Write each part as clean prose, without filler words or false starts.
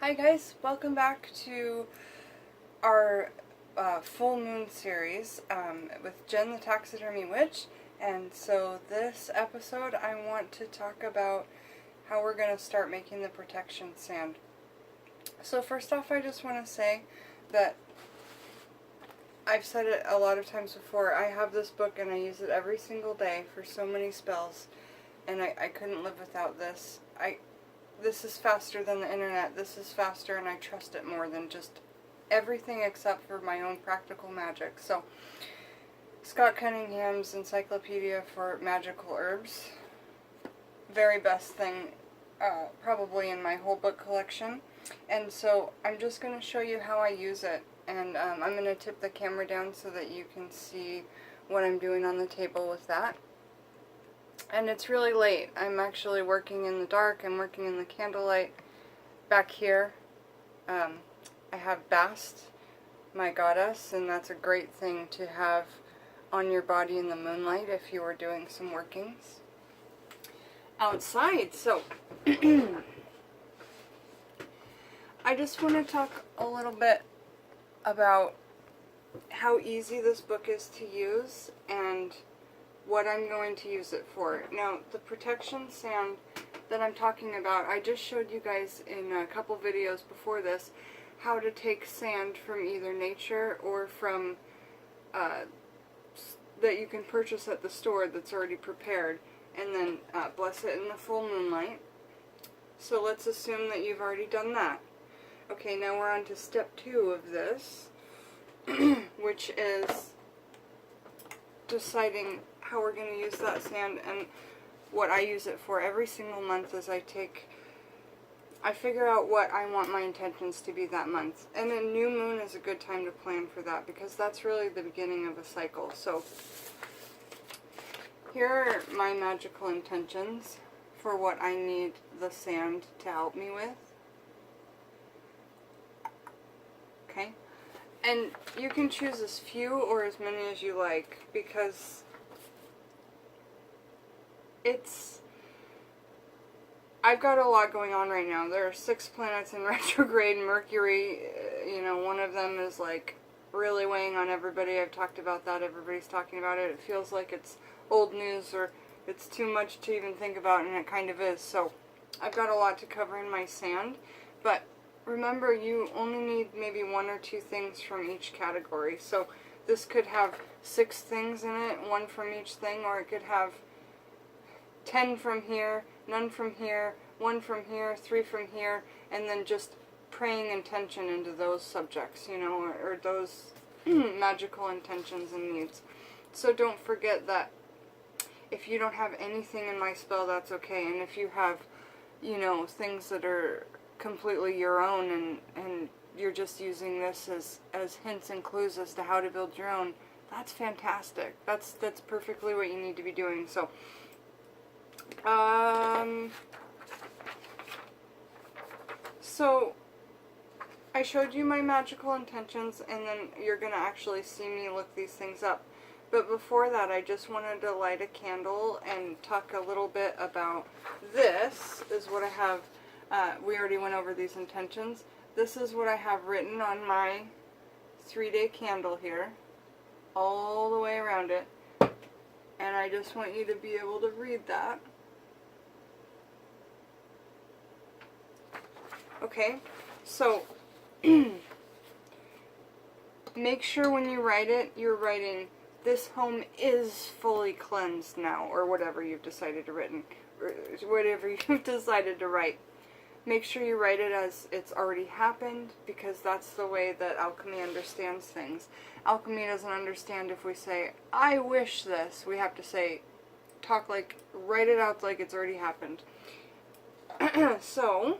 Hi guys, welcome back to our full moon series with Jenn the Taxidermy Witch. And so this episode I want to talk about how we're going to start making the protection sand. So first off, I just want to say that I've said it a lot of times before, I have this book and I use it every single day for so many spells, and I couldn't live without this. This is faster than the internet, this is faster, and I trust it more than just everything except for my own practical magic. So, Scott Cunningham's Encyclopedia for Magical Herbs. Very best thing probably in my whole book collection. And so, I'm just going to show you how I use it. And I'm going to tip the camera down so that you can see what I'm doing on the table with that. And it's really late. I'm actually working in the dark. I'm working in the candlelight. Back here, I have Bast, my goddess, and that's a great thing to have on your body in the moonlight if you are doing some workings outside. So, I just want to talk a little bit about how easy this book is to use and what I'm going to use it for. Now, the protection sand that I'm talking about, I just showed you guys in a couple videos before this how to take sand from either nature or from that you can purchase at the store that's already prepared, and then bless it in the full moonlight. So let's assume that you've already done that. Okay, now we're on to step 2 of this, which is deciding how we're going to use that sand. And what I use it for every single month is I figure out what I want my intentions to be that month. And a new moon is a good time to plan for that, because that's really the beginning of a cycle. So here are my magical intentions for what I need the sand to help me with. Okay? And you can choose as few or as many as you like, because I've got a lot going on right now. There are 6 planets in retrograde. Mercury, one of them is like really weighing on everybody. I've talked about that. Everybody's talking about it. It feels like it's old news, or it's too much to even think about, and it kind of is. So I've got a lot to cover in my sand, but remember, you only need maybe 1 or 2 things from each category. So this could have 6 things in it, 1 from each thing, or it could have 10 from here, none from here, 1 from here, 3 from here, and then just praying intention into those subjects, or those magical intentions and needs. So don't forget that if you don't have anything in my spell, that's okay. And if you have, things that are completely your own, and you're just using this as hints and clues as to how to build your own, that's fantastic. That's perfectly what you need to be doing. So so I showed you my magical intentions, and then you're going to actually see me look these things up. But before that, I just wanted to light a candle and talk a little bit about this. Is what I have. We already went over these intentions. This is what I have written on my 3-day candle here, all the way around it. And I just want you to be able to read that. Okay, so make sure when you write it, you're writing, "This home is fully cleansed now," or whatever you've decided to write, or whatever you've decided to write. Make sure you write it as it's already happened, because that's the way that alchemy understands things. Alchemy doesn't understand if we say, "I wish this." We have to say, write it out like it's already happened. So,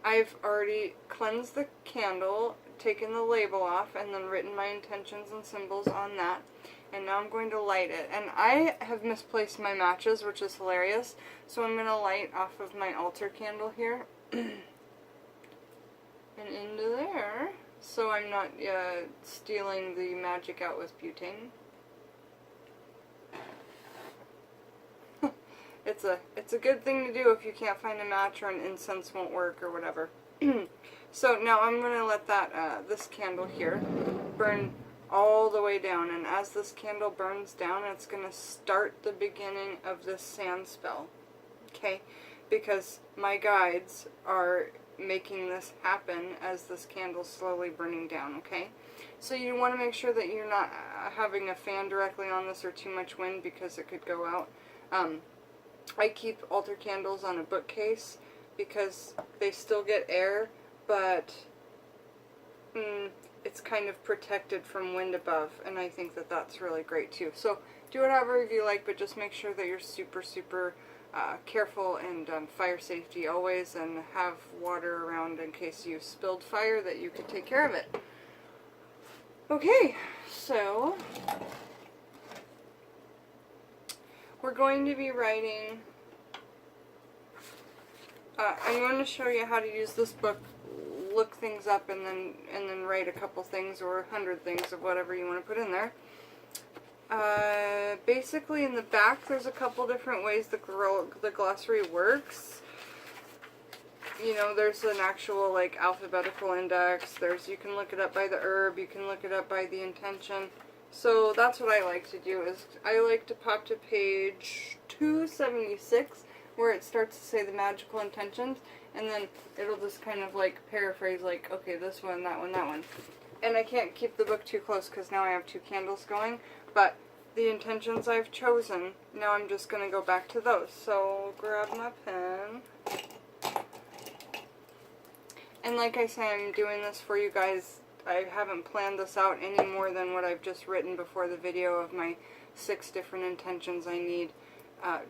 I've already cleansed the candle, taken the label off, and then written my intentions and symbols on that. And now I'm going to light it. And I have misplaced my matches, which is hilarious. So I'm going to light off of my altar candle here. And into there. So I'm not stealing the magic out with butane. it's a good thing to do if you can't find a match or an incense won't work or whatever. So now I'm going to let that this candle here burn all the way down, and as this candle burns down, it's going to start the beginning of this sand spell. Okay? Because my guides are making this happen as this candle's slowly burning down, okay? So you want to make sure that you're not having a fan directly on this or too much wind, because it could go out. I keep altar candles on a bookcase because they still get air, but it's kind of protected from wind above, and I think that that's really great too. So do whatever you like, but just make sure that you're super, super careful and fire safety always, and have water around in case you spilled fire that you could take care of it. Okay, so we're going to be writing, I'm going to show you how to use this book, look things up, and then write a couple things or 100 things of whatever you want to put in there. Basically in the back there's a couple different ways the glossary works. You know, there's an actual like alphabetical index, you can look it up by the herb, you can look it up by the intention. So that's what I like to do, is I like to pop to page 276 where it starts to say the magical intentions, and then it'll just kind of like paraphrase like, okay, this one, that one, that one. And I can't keep the book too close because now I have 2 candles going, but the intentions I've chosen, now I'm just going to go back to those. So grab my pen. And like I say, I'm doing this for you guys. I haven't planned this out any more than what I've just written before the video of my 6 different intentions I need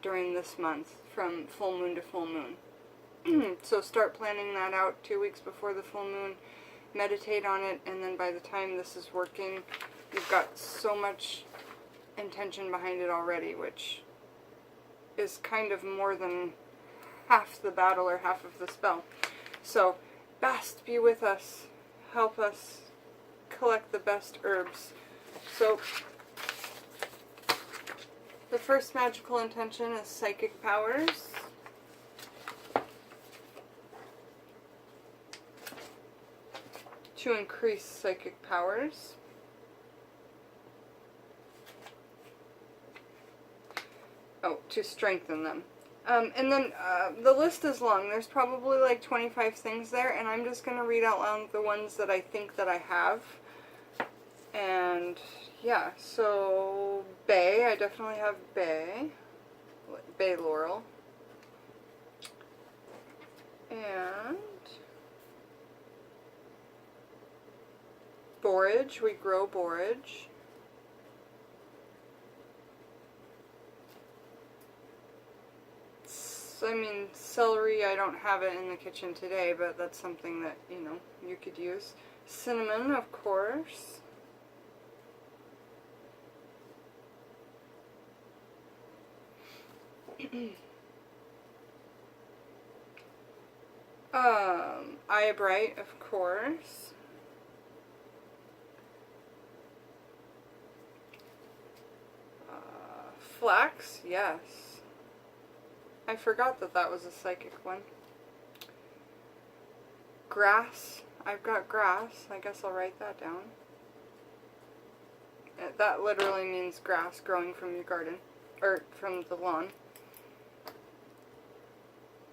during this month, from full moon to full moon. So start planning that out 2 weeks before the full moon. Meditate on it, and then by the time this is working, you've got so much intention behind it already, which is kind of more than half the battle or half of the spell. So, best be with us. Help us collect the best herbs. So, the first magical intention is psychic powers. To increase psychic powers. Oh, to strengthen them. And then the list is long. There's probably like 25 things there, and I'm just going to read out loud the ones that I think that I have. And yeah, so Bay, I definitely have Bay. Bay Laurel. And borage, we grow borage. I mean, celery, I don't have it in the kitchen today, but that's something that, you know, you could use. Cinnamon, of course. Eyebright, of course. Flax, yes. I forgot that that was a psychic one. Grass. I've got grass. I guess I'll write that down. That literally means grass growing from your garden. Or from the lawn.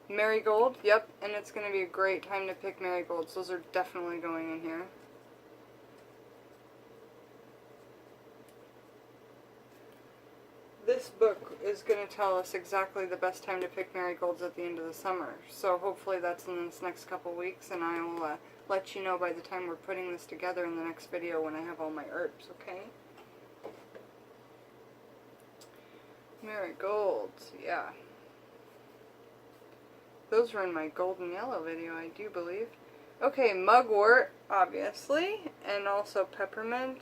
Marigold. Yep. And it's going to be a great time to pick marigolds. Those are definitely going in here. This book is going to tell us exactly the best time to pick marigolds at the end of the summer. So hopefully that's in this next couple weeks, and I will let you know by the time we're putting this together in the next video when I have all my herbs, okay? Marigolds, yeah. Those were in my golden yellow video, I do believe. Okay, mugwort, obviously, and also peppermint.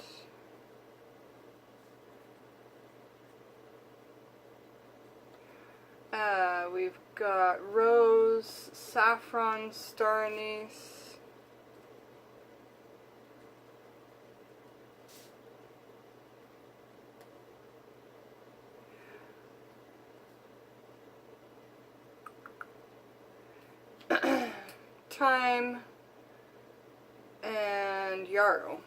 We've got rose, saffron, star anise. time, and yarrow.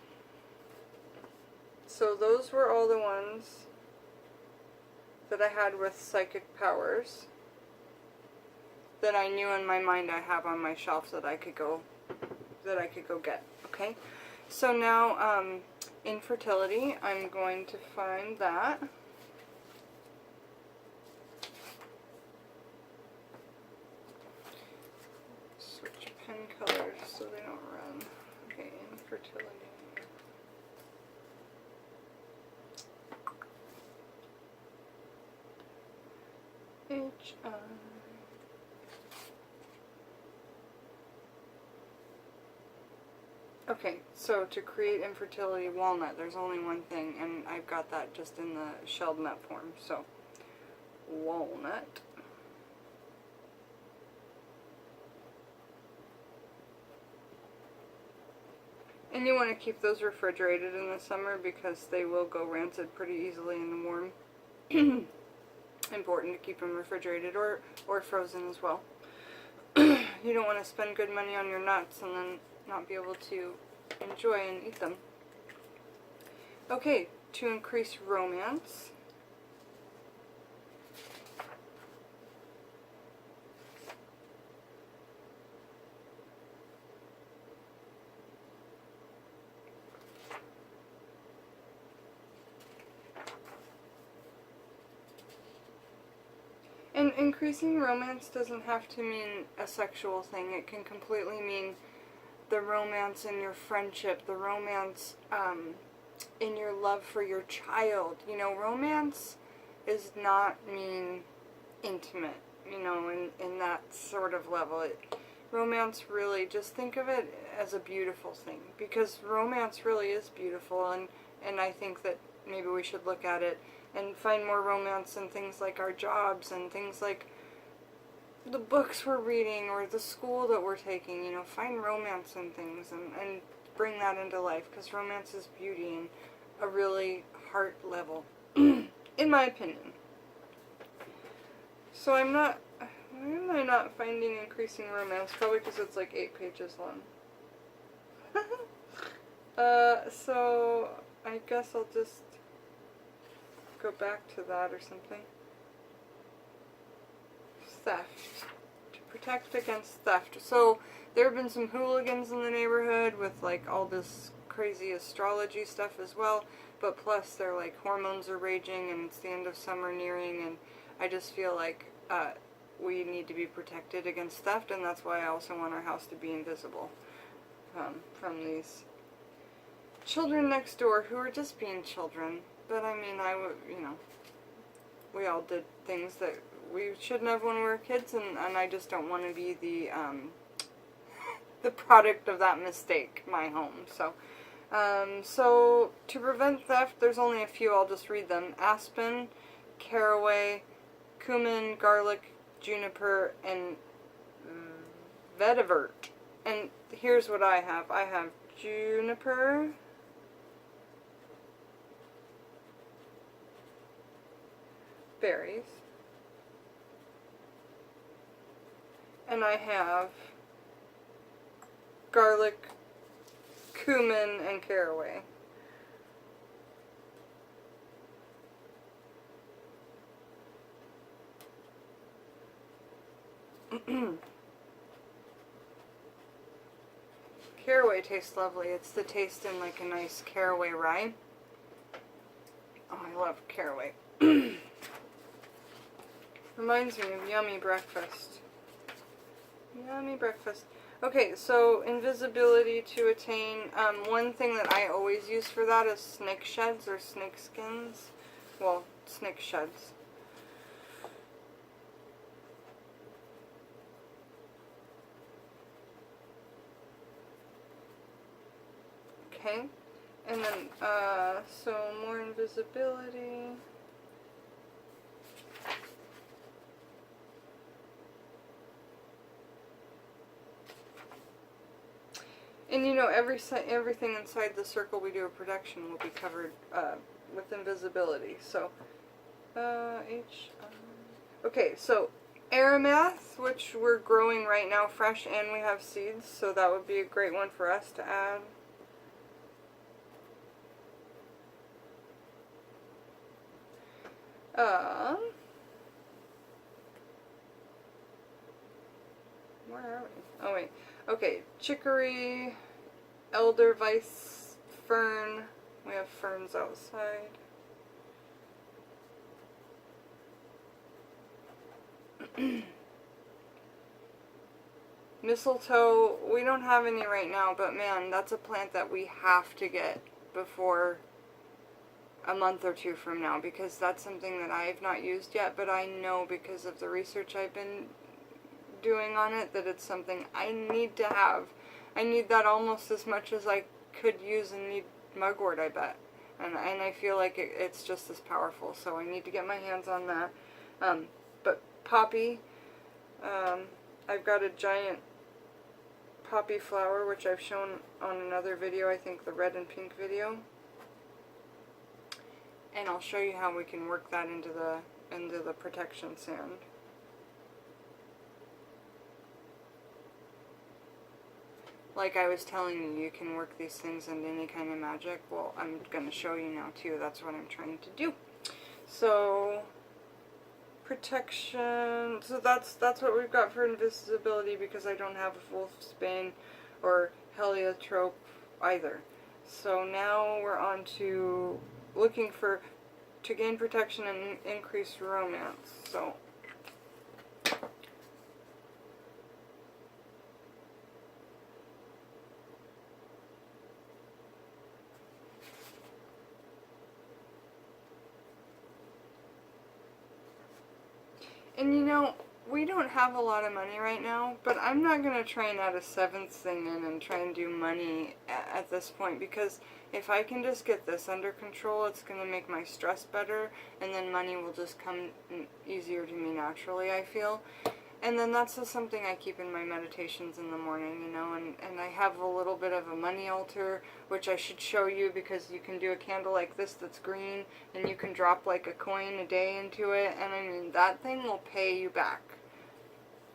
So those were all the ones that I had with psychic powers that I knew in my mind I have on my shelf that I could go get. Okay, so now infertility, I'm going to find that. Switch pen colors so they don't run. Okay, infertility. H-I. Okay, so to create infertility walnut, there's only one thing, and I've got that just in the shelled nut form. So, walnut. And you want to keep those refrigerated in the summer because they will go rancid pretty easily in the warm. Important to keep them refrigerated or frozen as well. You don't want to spend good money on your nuts and then not be able to enjoy and eat them. Okay, to increase romance. And increasing romance doesn't have to mean a sexual thing. It can completely mean the romance in your friendship, the romance in your love for your child. You know, romance is not mean intimate, you know, in that sort of level. Romance really, just think of it as a beautiful thing, because romance really is beautiful, and I think that maybe we should look at it and find more romance in things like our jobs and things like the books we're reading or the school that we're taking. You know, find romance in things and bring that into life, because romance is beauty and a really heart level, in my opinion. So why am I not finding increasing romance? Probably because it's like 8 pages long. So I guess I'll just go back to that or something. Theft. To protect against theft. So there have been some hooligans in the neighborhood with like all this crazy astrology stuff as well, but plus they're like hormones are raging and it's the end of summer nearing, and I just feel like we need to be protected against theft, and that's why I also want our house to be invisible from these children next door who are just being children. But I mean, you know, we all did things that we shouldn't have when we were kids, and I just don't want to be the product of that mistake, my home. So, so to prevent theft, there's only a few. I'll just read them: aspen, caraway, cumin, garlic, juniper, and vetiver. And here's what I have. I have juniper, berries, and I have garlic, cumin, and caraway. Caraway tastes lovely. It's the taste in like a nice caraway rye. Oh, I love caraway. Reminds me of yummy breakfast. Yummy breakfast. Okay, so invisibility to attain. One thing that I always use for that is snake sheds or snake skins. Well, snake sheds. Okay, and then, so more invisibility. And you know, everything inside the circle we do a protection will be covered with invisibility. So, okay, so Aromath, which we're growing right now fresh, and we have seeds, so that would be a great one for us to add. Where are we? Oh wait. Okay, chicory, elderweiss, fern. We have ferns outside. Mistletoe, we don't have any right now, but man, that's a plant that we have to get before a month or two from now, because that's something that I have not used yet, but I know because of the research I've been doing on it that it's something I need to have. I need that almost as much as I could use and need mugwort, I bet. And I feel like it's just as powerful, so I need to get my hands on that. But poppy, I've got a giant poppy flower, which I've shown on another video, I think the red and pink video. And I'll show you how we can work that into the protection sand. Like I was telling you, you can work these things into any kind of magic. Well, I'm going to show you now too. That's what I'm trying to do. So, protection. So that's what we've got for invisibility, because I don't have a wolfsbane or heliotrope either. So now we're on to looking to gain protection and increase romance. So and you know, we don't have a lot of money right now, but I'm not going to try and add a seventh thing in and try and do money at this point, because if I can just get this under control, it's going to make my stress better, and then money will just come easier to me naturally, I feel. And then that's just something I keep in my meditations in the morning, you know, and I have a little bit of a money altar, which I should show you, because you can do a candle like this that's green, and you can drop like a coin a day into it, and I mean, that thing will pay you back.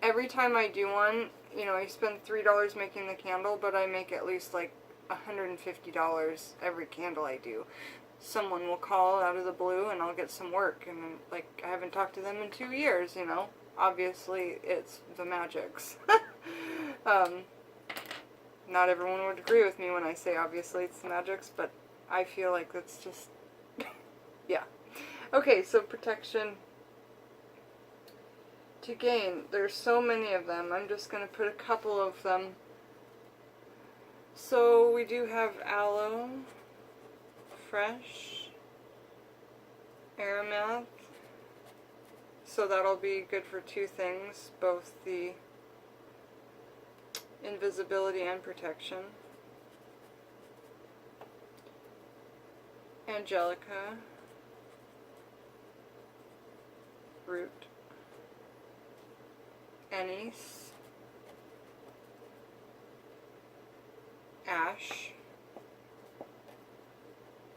Every time I do one, you know, I spend $3 making the candle, but I make at least like $150 every candle I do. Someone will call out of the blue and I'll get some work, and like I haven't talked to them in 2 years, you know. Obviously it's the magics. Not everyone would agree with me when I say obviously it's the magics, but I feel like that's just yeah. Okay, so protection to gain. There's so many of them. I'm just going to put a couple of them. So we do have aloe, fresh, aromath. So that'll be good for two things, both the invisibility and protection. Angelica, root, anise, ash.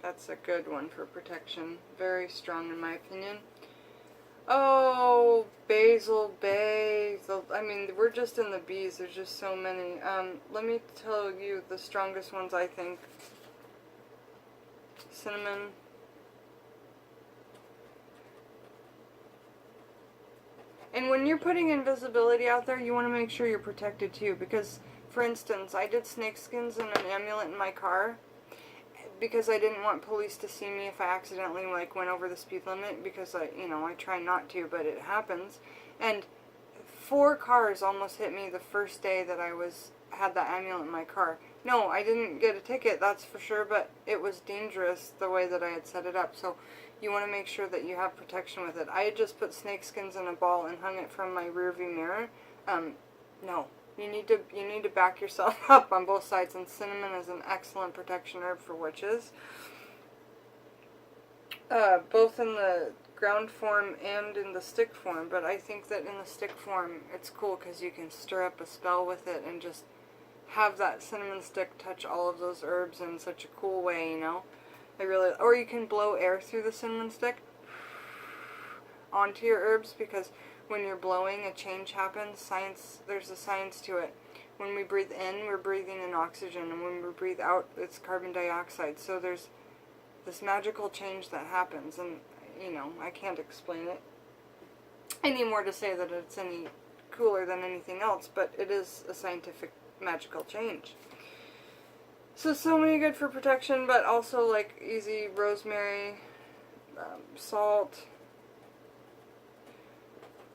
That's a good one for protection. Very strong in my opinion. Oh, basil. I mean, we're just in the bees. There's just so many. Let me tell you the strongest ones, I think. Cinnamon. And when you're putting invisibility out there, you want to make sure you're protected too. Because, for instance, I did snakeskins and an amulet in my car, because I didn't want police to see me if I accidentally like went over the speed limit, because I try not to, but it happens. And 4 cars almost hit me the first day that I had that amulet in my car. No, I didn't get a ticket, that's for sure, but it was dangerous the way that I had set it up. So you want to make sure that you have protection with it. I had just put snakeskins in a ball and hung it from my rearview mirror. No. You need to back yourself up on both sides, and cinnamon is an excellent protection herb for witches. Both in the ground form and in the stick form, but I think that in the stick form it's cool because you can stir up a spell with it and just have that cinnamon stick touch all of those herbs in such a cool way, you know. Or you can blow air through the cinnamon stick onto your herbs, because when you're blowing, a change happens. Science, there's a science to it. When we breathe in, we're breathing in oxygen, and when we breathe out, it's carbon dioxide. So there's this magical change that happens, and, you know, I can't explain it any more to say that it's any cooler than anything else, but it is a scientific magical change. So many good for protection, but also like easy rosemary, salt.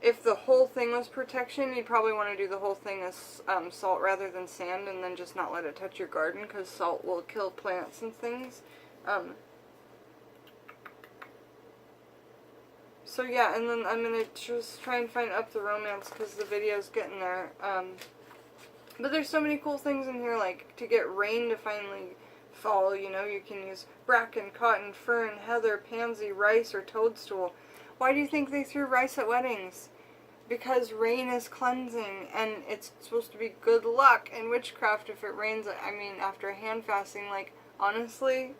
If the whole thing was protection, you'd probably want to do the whole thing as salt rather than sand, and then just not let it touch your garden, because salt will kill plants and things. So yeah, and then I'm going to just try and find Up the Romance, because the video's getting there. But there's so many cool things in here, like to get rain to finally fall, you know, you can use bracken, cotton, fern, heather, pansy, rice, or toadstool. Why do you think they threw rice at weddings? Because rain is cleansing, and it's supposed to be good luck in witchcraft if it rains. I mean, after hand fasting, like, honestly,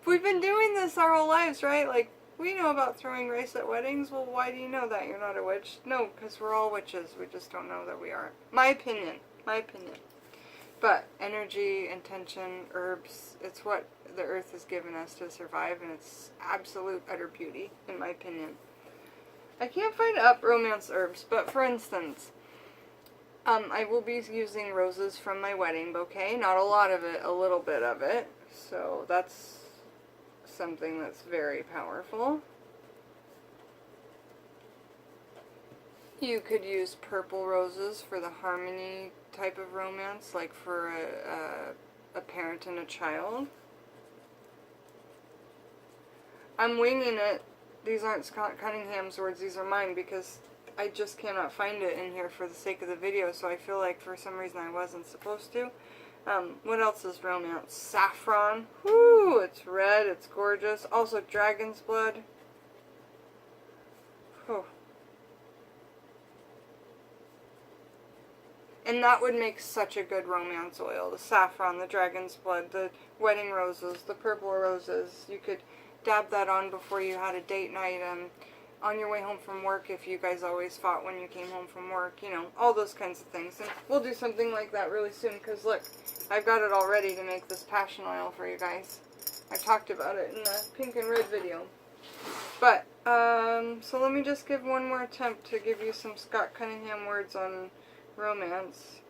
we've been doing this our whole lives, right? Like, we know about throwing rice at weddings. Well, why do you know that? You're not a witch? No, because we're all witches. We just don't know that we are. My opinion. My opinion. But energy, intention, herbs, it's what the earth has given us to survive, and it's absolute utter beauty, in my opinion. I can't find Up Romance herbs, but for instance, I will be using roses from my wedding bouquet. Not a lot of it, a little bit of it. So that's something that's very powerful. You could use purple roses for the harmony type of romance, like for a parent and a child. I'm winging it. These aren't Cunningham's words, these are mine, because I just cannot find it in here for the sake of the video, so I feel like for some reason I wasn't supposed to. What else is romance? Saffron. Whoo! It's red, it's gorgeous. Also dragon's blood. Whew. And that would make such a good romance oil. The saffron, the dragon's blood, the wedding roses, the purple roses. You could dab that on before you had a date night, on your way home from work if you guys always fought when you came home from work, you know, all those kinds of things. And we'll do something like that really soon, because look, I've got it all ready to make this passion oil for you guys. I talked about it in the pink and red video. But, so let me just give one more attempt to give you some Scott Cunningham words on romance.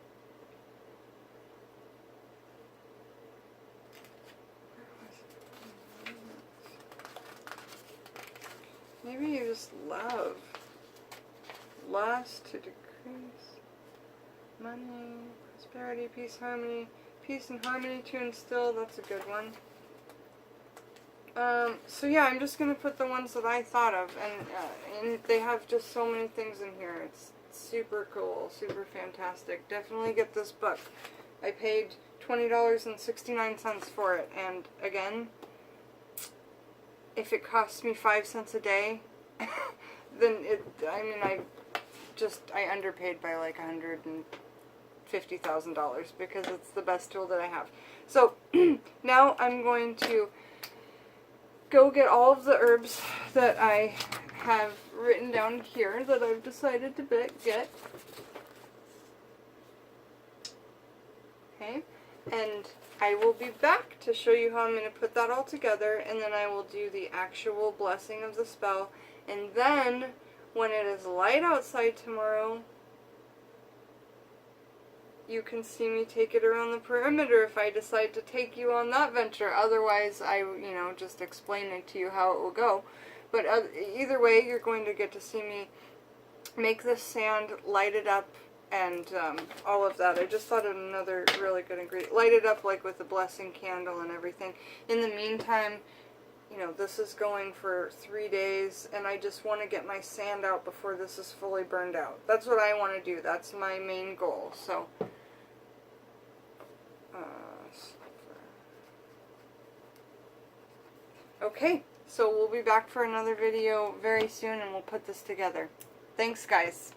Maybe you just love. Lust to decrease. Money, prosperity, peace, harmony. Peace and harmony to instill. That's a good one. So yeah, I'm just going to put the ones that I thought of. And they have just so many things in here. It's super cool. Super fantastic. Definitely get this book. I paid $20.69 for it. And again, if it costs me 5 cents a day, then I underpaid by like $150,000 because it's the best tool that I have. So now I'm going to go get all of the herbs that I have written down here that I've decided to get. Okay, and I will be back to show you how I'm going to put that all together, and then I will do the actual blessing of the spell, and then when it is light outside tomorrow, you can see me take it around the perimeter if I decide to take you on that venture. Otherwise, I, just explaining to you how it will go. But either way, you're going to get to see me make this sand, light it up, and all of that. I just thought of another really good ingredient. Light it up like with a blessing candle and everything. In the meantime, this is going for 3 days, and I just want to get my sand out before this is fully burned out. That's what I want to do. That's my main goal. So, okay, so we'll be back for another video very soon, and we'll put this together. Thanks, guys.